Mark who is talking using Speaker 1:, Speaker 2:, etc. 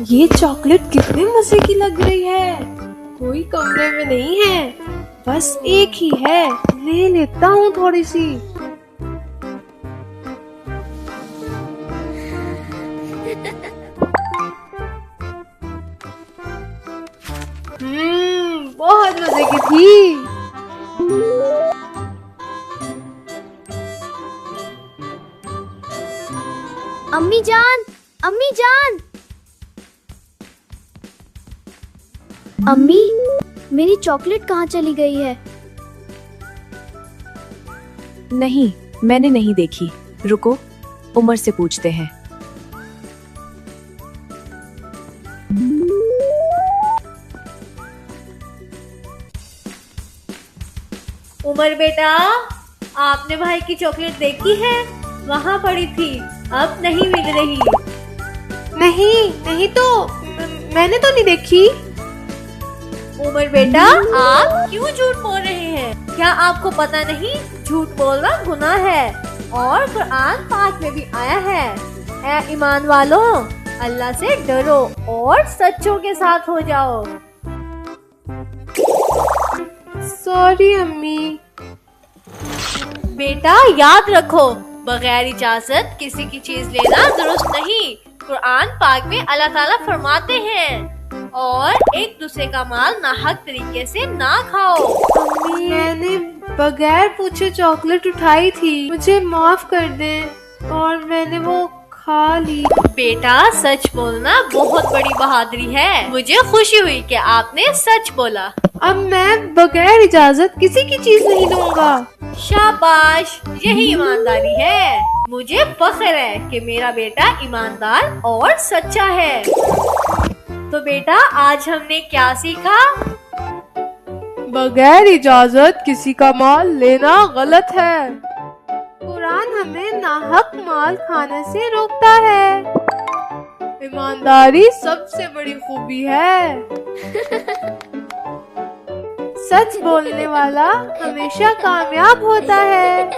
Speaker 1: ये चॉकलेट कितने मजे की लग रही है। कोई कमरे में नहीं है, बस एक ही है। ले लेता हूँ थोड़ी सी। बहुत मजे की थी।
Speaker 2: अम्मी जान, अम्मी जान। अम्मी, मेरी चॉकलेट कहाँ चली गई है?
Speaker 3: नहीं, मैंने नहीं देखी। रुको, उमर से पूछते हैं।
Speaker 4: उमर बेटा, आपने भाई की चॉकलेट देखी है? वहाँ पड़ी थी, अब नहीं मिल रही।
Speaker 1: नहीं तो मैंने तो नहीं देखी।
Speaker 4: उमर बेटा, आप क्यों झूठ बोल रहे हैं? क्या आपको पता नहीं, झूठ बोलना गुनाह है और कुरान पाक में भी आया है, ऐ ईमान वालों, अल्लाह से डरो और सच्चों के साथ हो जाओ।
Speaker 1: सॉरी अम्मी।
Speaker 4: बेटा याद रखो, बगैर इजाजत किसी की चीज लेना दुरुस्त नहीं। कुरान पाक में अल्लाह ताला फरमाते हैं, और एक दूसरे का माल नाहक तरीके से ना खाओ।
Speaker 1: अम्मी, मैंने बगैर पूछे चॉकलेट उठाई थी, मुझे माफ कर दें। और मैंने वो खा ली।
Speaker 4: बेटा, सच बोलना बहुत बड़ी बहादुरी है। मुझे खुशी हुई कि आपने सच बोला।
Speaker 1: अब मैं बगैर इजाजत किसी की चीज नहीं दूंगा।
Speaker 4: शाबाश, यही ईमानदारी है। मुझे फख्र है कि मेरा बेटा ईमानदार और सच्चा है। तो बेटा, आज हमने क्या सीखा?
Speaker 1: बगैर इजाजत किसी का माल लेना गलत है। कुरान हमें नाहक माल खाने से रोकता है। ईमानदारी सबसे बड़ी खूबी है। सच बोलने वाला हमेशा कामयाब होता है।